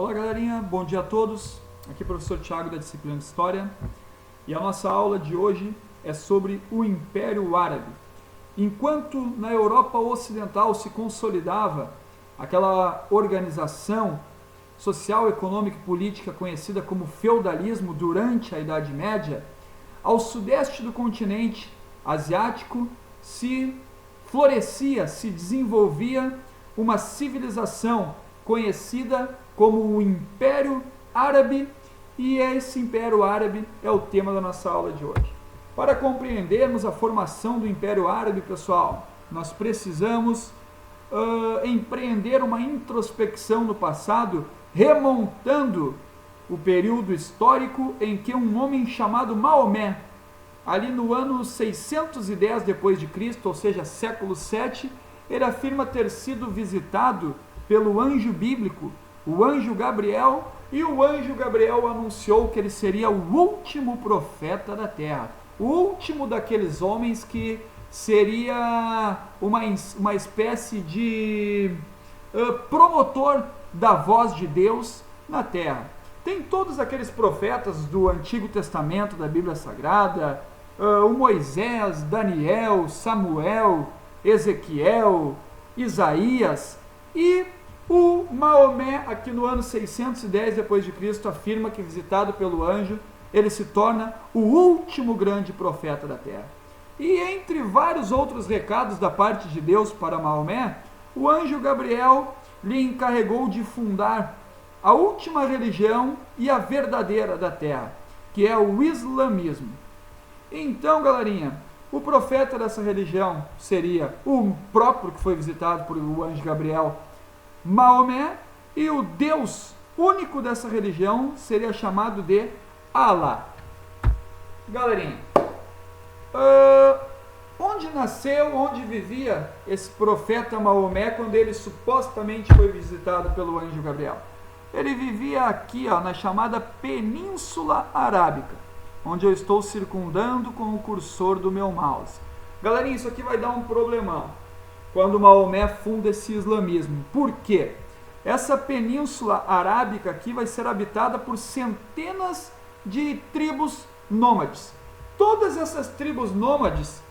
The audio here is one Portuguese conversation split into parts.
Olá galerinha, bom dia a todos, aqui é o professor Thiago da disciplina de História e a nossa aula de hoje é sobre o Império Árabe. Enquanto na Europa Ocidental se consolidava aquela organização social, econômica e política conhecida como feudalismo durante a Idade Média, ao sudeste do continente asiático se florescia, se desenvolvia uma civilização conhecida como o Império Árabe, e esse Império Árabe é o tema da nossa aula de hoje. Para compreendermos a formação do Império Árabe, pessoal, nós precisamos empreender uma introspecção no passado, remontando o período histórico em que um homem chamado Maomé, ali no ano 610 depois de Cristo, ou seja, século 7, ele afirma ter sido visitado pelo anjo bíblico, o anjo Gabriel, e o anjo Gabriel anunciou que ele seria o último profeta da terra, o último daqueles homens que seria uma espécie de promotor da voz de Deus na terra. Tem todos aqueles profetas do Antigo Testamento, da Bíblia Sagrada, o Moisés, Daniel, Samuel, Ezequiel, Isaías, e o Maomé, aqui no ano 610 depois de Cristo, afirma que, visitado pelo anjo, ele se torna o último grande profeta da terra. E entre vários outros recados da parte de Deus para Maomé, o anjo Gabriel lhe encarregou de fundar a última religião e a verdadeira da terra, que é o islamismo. Então, galerinha, o profeta dessa religião seria o próprio que foi visitado por o anjo Gabriel, Maomé, e o Deus único dessa religião seria chamado de Alá. Galerinha, onde nasceu, onde vivia esse profeta Maomé quando ele supostamente foi visitado pelo anjo Gabriel? Ele vivia aqui, na chamada Península Arábica, onde eu estou circundando com o cursor do meu mouse. Galerinha, isso aqui vai dar um problemão quando Maomé funda esse islamismo. Por quê? Essa Península Arábica aqui vai ser habitada por centenas de tribos nômades. Todas essas tribos nômades,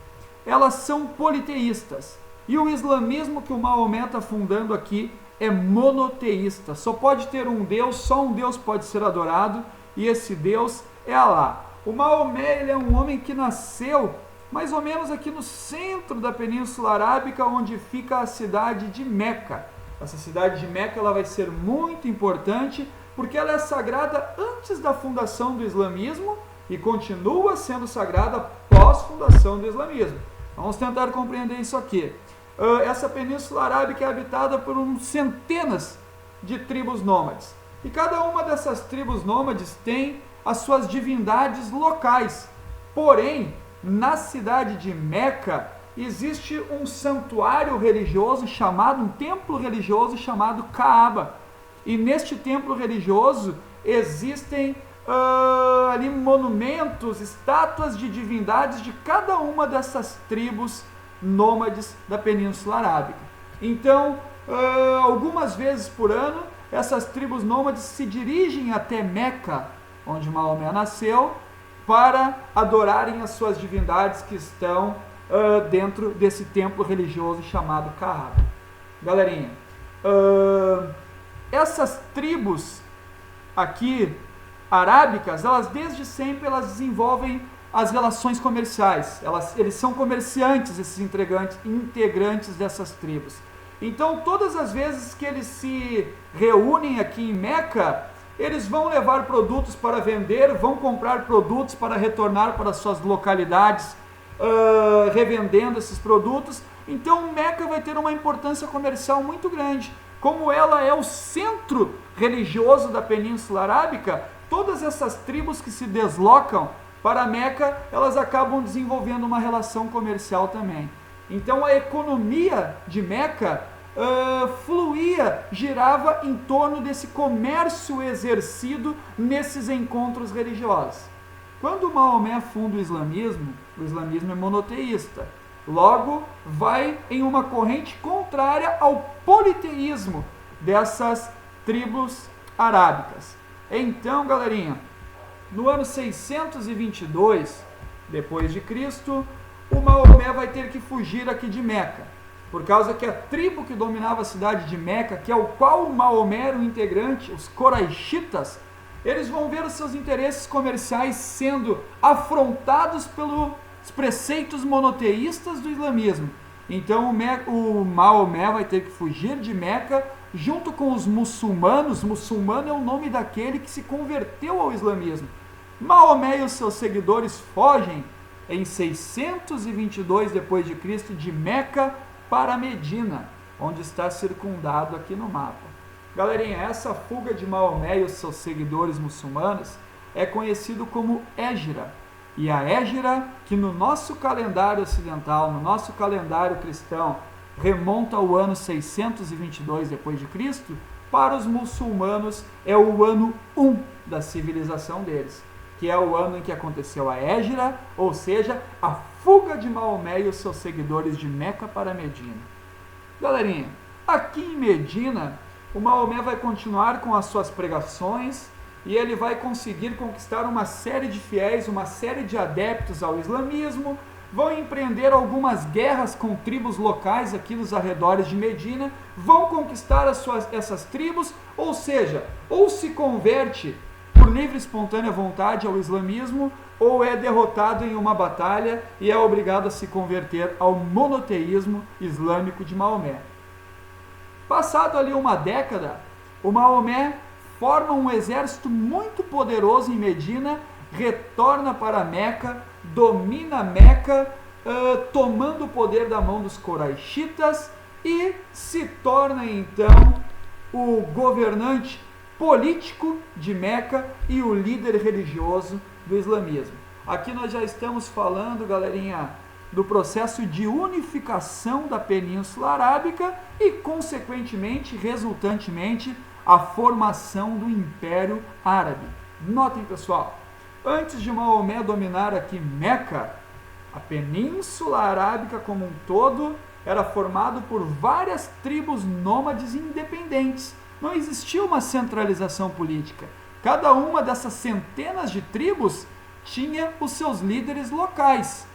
elas são politeístas. E o islamismo que o Maomé está fundando aqui é monoteísta. Só pode ter um Deus, só um Deus pode ser adorado, e esse Deus é Alá. O Maomé, ele é um homem que nasceu mais ou menos aqui no centro da Península Arábica, onde fica a cidade de Meca. Essa cidade de Meca, ela vai ser muito importante, porque ela é sagrada antes da fundação do islamismo e continua sendo sagrada pós-fundação do islamismo. Vamos tentar compreender isso aqui. Essa Península Arábica é habitada por centenas de tribos nômades. E cada uma dessas tribos nômades tem as suas divindades locais. Porém, na cidade de Meca, existe um santuário religioso chamado, um templo religioso chamado Kaaba. E neste templo religioso existem ali monumentos, estátuas de divindades de cada uma dessas tribos nômades da Península Arábica. Então, algumas vezes por ano, essas tribos nômades se dirigem até Meca, onde Maomé nasceu, para adorarem as suas divindades que estão dentro desse templo religioso chamado Kaaba. Galerinha, essas tribos aqui arábicas, elas desde sempre elas desenvolvem as relações comerciais. Eles são comerciantes, esses integrantes dessas tribos. Então, todas as vezes que eles se reúnem aqui em Meca, eles vão levar produtos para vender, vão comprar produtos para retornar para suas localidades, revendendo esses produtos. Então, Meca vai ter uma importância comercial muito grande. Como ela é o centro religioso da Península Arábica, todas essas tribos que se deslocam para Meca, elas acabam desenvolvendo uma relação comercial também. Então, a economia de Meca fluía, girava em torno desse comércio exercido nesses encontros religiosos. Quando Maomé funda o islamismo é monoteísta. Logo, vai em uma corrente contrária ao politeísmo dessas tribos arábicas. Então, galerinha, no ano 622 depois de Cristo, o Maomé vai ter que fugir aqui de Meca, por causa que a tribo que dominava a cidade de Meca, que é o qual o Maomé era um integrante, os Coraixitas, eles vão ver os seus interesses comerciais sendo afrontados pelos preceitos monoteístas do islamismo. Então o Maomé vai ter que fugir de Meca junto com os muçulmanos. Muçulmano é o nome daquele que se converteu ao islamismo. Maomé e os seus seguidores fogem em 622 depois de Cristo de Meca para Medina, onde está circundado aqui no mapa. Galerinha, essa fuga de Maomé e os seus seguidores muçulmanos é conhecido como Hégira. E a Hégira, que no nosso calendário ocidental, no nosso calendário cristão, remonta ao ano 622 depois de Cristo, para os muçulmanos é o ano 1 da civilização deles, que é o ano em que aconteceu a Hégira, ou seja, a fuga de Maomé e os seus seguidores de Meca para Medina. Galerinha, aqui em Medina, o Maomé vai continuar com as suas pregações e ele vai conseguir conquistar uma série de fiéis, uma série de adeptos ao islamismo, vão empreender algumas guerras com tribos locais aqui nos arredores de Medina, vão conquistar essas tribos, ou seja, ou se converte por livre e espontânea vontade ao islamismo, ou é derrotado em uma batalha e é obrigado a se converter ao monoteísmo islâmico de Maomé. Passado ali uma década, o Maomé forma um exército muito poderoso em Medina, retorna para Meca, domina Meca, tomando o poder da mão dos Coraixitas e se torna então o governante político de Meca e o líder religioso do islamismo. Aqui nós já estamos falando, galerinha, do processo de unificação da Península Arábica e, consequentemente, resultantemente, a formação do Império Árabe. Notem, pessoal, antes de Maomé dominar aqui Meca, a Península Arábica como um todo era formado por várias tribos nômades independentes. Não existia uma centralização política. Cada uma dessas centenas de tribos tinha os seus líderes locais.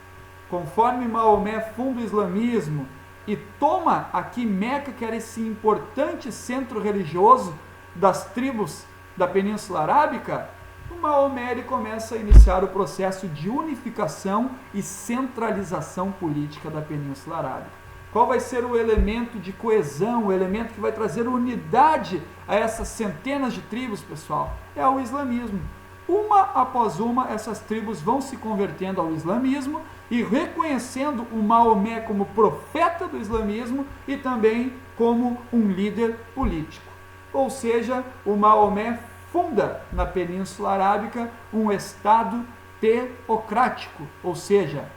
Conforme Maomé funda o islamismo e toma aqui Meca, que era esse importante centro religioso das tribos da Península Arábica, o Maomé ele começa a iniciar o processo de unificação e centralização política da Península Arábica. Qual vai ser o elemento de coesão, o elemento que vai trazer unidade a essas centenas de tribos, pessoal? É o islamismo. Uma após uma, essas tribos vão se convertendo ao islamismo e reconhecendo o Maomé como profeta do islamismo e também como um líder político. Ou seja, o Maomé funda na Península Arábica um Estado teocrático, ou seja,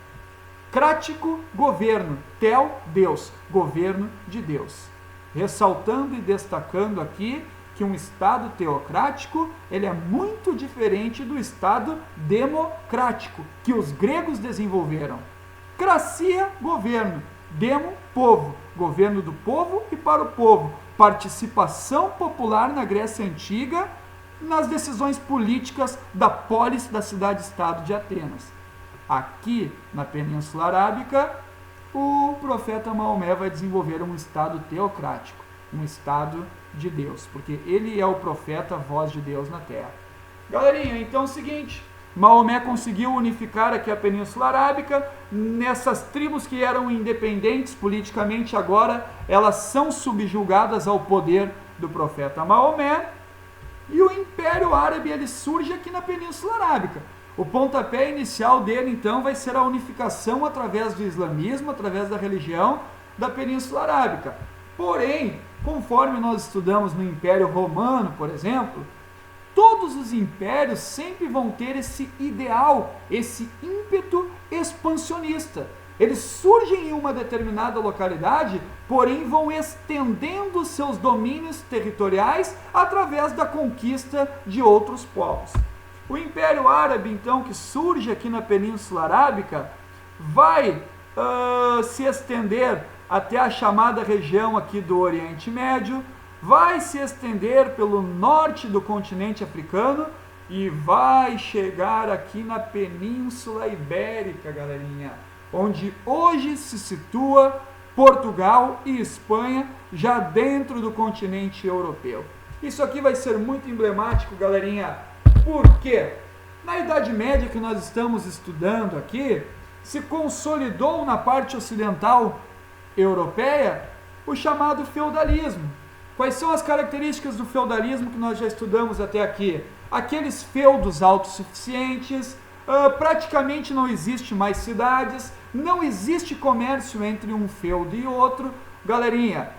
crático, governo, teo, Deus, governo de Deus. Ressaltando e destacando aqui que um Estado teocrático ele é muito diferente do Estado democrático, que os gregos desenvolveram. Cracia, governo. Demo, povo. Governo do povo e para o povo. Participação popular na Grécia Antiga nas decisões políticas da polis da cidade-estado de Atenas. Aqui, na Península Arábica, o profeta Maomé vai desenvolver um Estado teocrático, um Estado de Deus, porque ele é o profeta, voz de Deus na terra. Galerinha, então é o seguinte, Maomé conseguiu unificar aqui a Península Arábica, nessas tribos que eram independentes politicamente, agora elas são subjugadas ao poder do profeta Maomé, e o Império Árabe ele surge aqui na Península Arábica. O pontapé inicial dele, então, vai ser a unificação através do islamismo, através da religião da Península Arábica. Porém, conforme nós estudamos no Império Romano, por exemplo, todos os impérios sempre vão ter esse ideal, esse ímpeto expansionista. Eles surgem em uma determinada localidade, porém vão estendendo seus domínios territoriais através da conquista de outros povos. O Império Árabe, então, que surge aqui na Península Arábica, vai se estender até a chamada região aqui do Oriente Médio, vai se estender pelo norte do continente africano e vai chegar aqui na Península Ibérica, galerinha, onde hoje se situa Portugal e Espanha, já dentro do continente europeu. Isso aqui vai ser muito emblemático, galerinha, porque na Idade Média que nós estamos estudando aqui, se consolidou na parte ocidental europeia o chamado feudalismo. Quais são as características do feudalismo que nós já estudamos até aqui? Aqueles feudos autossuficientes, praticamente não existe mais cidades, não existe comércio entre um feudo e outro. Galerinha,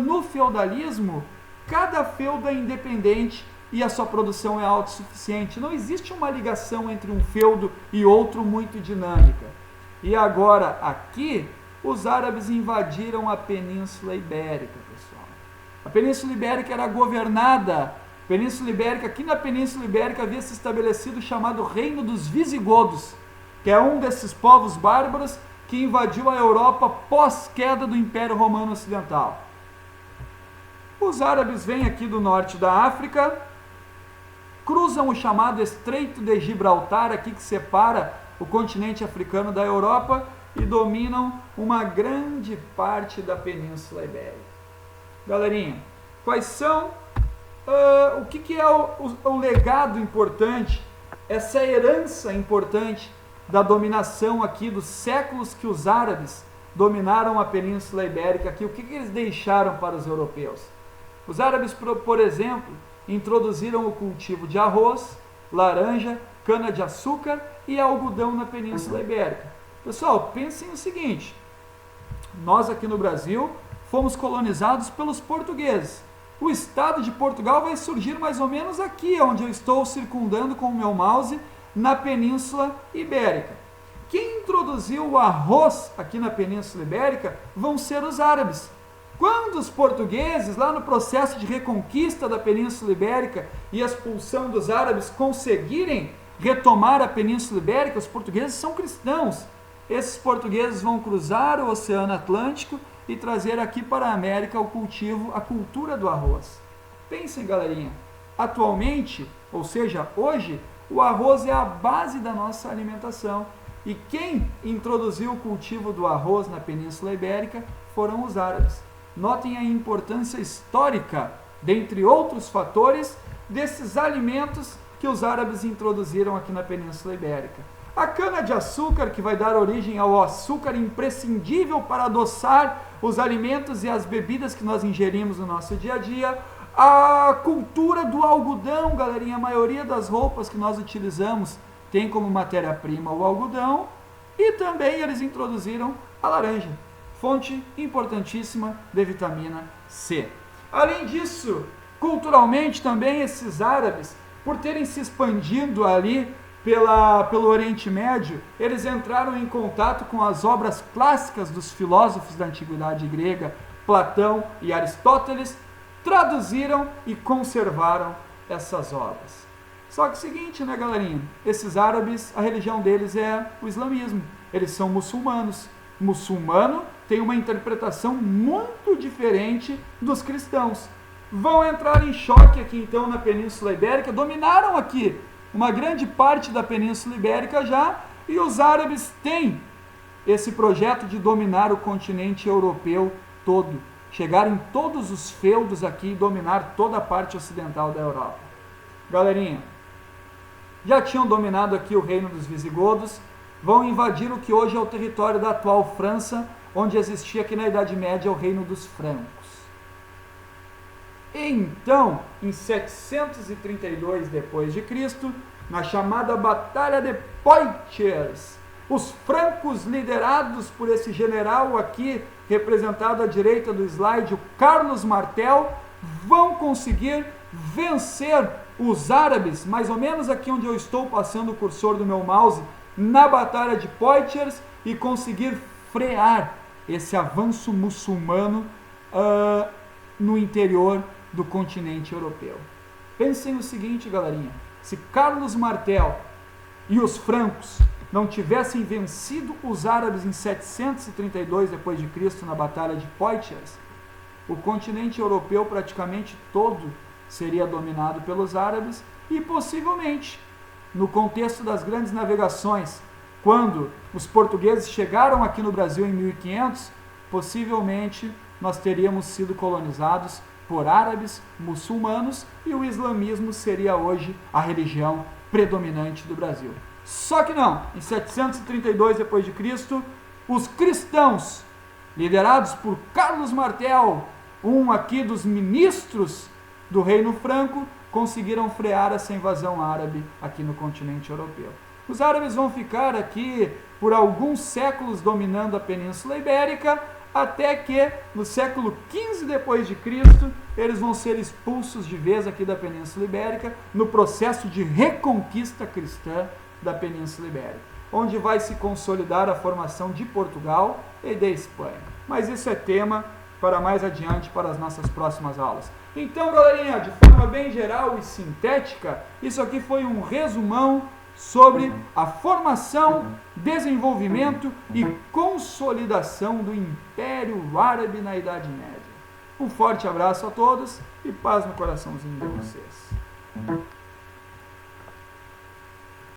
no feudalismo, cada feudo é independente e a sua produção é autossuficiente. Não existe uma ligação entre um feudo e outro muito dinâmica. E agora, aqui, os árabes invadiram a Península Ibérica, pessoal. A Península Ibérica era governada, aqui na Península Ibérica havia se estabelecido o chamado Reino dos Visigodos, que é um desses povos bárbaros que invadiu a Europa pós-queda do Império Romano Ocidental. Os árabes vêm aqui do norte da África, cruzam o chamado Estreito de Gibraltar, aqui que separa o continente africano da Europa, e dominam uma grande parte da Península Ibérica. Galerinha, quais são, o que é o legado importante, essa herança importante da dominação aqui, dos séculos que os árabes dominaram a Península Ibérica aqui? O que eles deixaram para os europeus? Os árabes, por exemplo, introduziram o cultivo de arroz, laranja, cana-de-açúcar e algodão na Península Ibérica. Pessoal, pensem o seguinte, nós aqui no Brasil fomos colonizados pelos portugueses. O estado de Portugal vai surgir mais ou menos aqui, onde eu estou circundando com o meu mouse, na Península Ibérica. Quem introduziu o arroz aqui na Península Ibérica vão ser os árabes. Quando os portugueses, lá no processo de reconquista da Península Ibérica e a expulsão dos árabes, conseguirem retomar a Península Ibérica, os portugueses são cristãos. Esses portugueses vão cruzar o Oceano Atlântico e trazer aqui para a América o cultivo, a cultura do arroz. Pensem, galerinha, atualmente, ou seja, hoje, o arroz é a base da nossa alimentação. E quem introduziu o cultivo do arroz na Península Ibérica foram os árabes. Notem a importância histórica, dentre outros fatores, desses alimentos que os árabes introduziram aqui na Península Ibérica. A cana-de-açúcar, que vai dar origem ao açúcar imprescindível para adoçar os alimentos e as bebidas que nós ingerimos no nosso dia a dia. A cultura do algodão, galerinha, a maioria das roupas que nós utilizamos tem como matéria-prima o algodão. E também eles introduziram a laranja, fonte importantíssima de vitamina C. Além disso, culturalmente também esses árabes, por terem se expandido ali pelo Oriente Médio, eles entraram em contato com as obras clássicas dos filósofos da antiguidade grega, Platão e Aristóteles, traduziram e conservaram essas obras. Só que é o seguinte, né, galerinha? Esses árabes, a religião deles é o islamismo. Eles são muçulmanos. Muçulmano tem uma interpretação muito diferente dos cristãos. Vão entrar em choque aqui então na Península Ibérica, dominaram aqui uma grande parte da Península Ibérica já, e os árabes têm esse projeto de dominar o continente europeu todo, chegar em todos os feudos aqui e dominar toda a parte ocidental da Europa. Galerinha, já tinham dominado aqui o Reino dos Visigodos, vão invadir o que hoje é o território da atual França, onde existia aqui na Idade Média o Reino dos Francos. Então, em 732 d.C., na chamada Batalha de Poitiers, os francos, liderados por esse general aqui, representado à direita do slide, o Carlos Martel, vão conseguir vencer os árabes, mais ou menos aqui onde eu estou passando o cursor do meu mouse, na Batalha de Poitiers, e conseguir frear esse avanço muçulmano no interior do continente europeu. Pensem o seguinte, galerinha, se Carlos Martel e os francos não tivessem vencido os árabes em 732 d.C. na Batalha de Poitiers, o continente europeu praticamente todo seria dominado pelos árabes e possivelmente, no contexto das grandes navegações, quando os portugueses chegaram aqui no Brasil em 1500, possivelmente nós teríamos sido colonizados por árabes, muçulmanos, e o islamismo seria hoje a religião predominante do Brasil. Só que não, em 732 d.C., os cristãos, liderados por Carlos Martel, um aqui dos ministros do Reino Franco, conseguiram frear essa invasão árabe aqui no continente europeu. Os árabes vão ficar aqui por alguns séculos dominando a Península Ibérica, até que no século XV d.C. eles vão ser expulsos de vez aqui da Península Ibérica no processo de reconquista cristã da Península Ibérica, onde vai se consolidar a formação de Portugal e de Espanha. Mas isso é tema para mais adiante, para as nossas próximas aulas. Então, galerinha, de forma bem geral e sintética, isso aqui foi um resumão sobre a formação, desenvolvimento e consolidação do Império Árabe na Idade Média. Um forte abraço a todos e paz no coraçãozinho de vocês.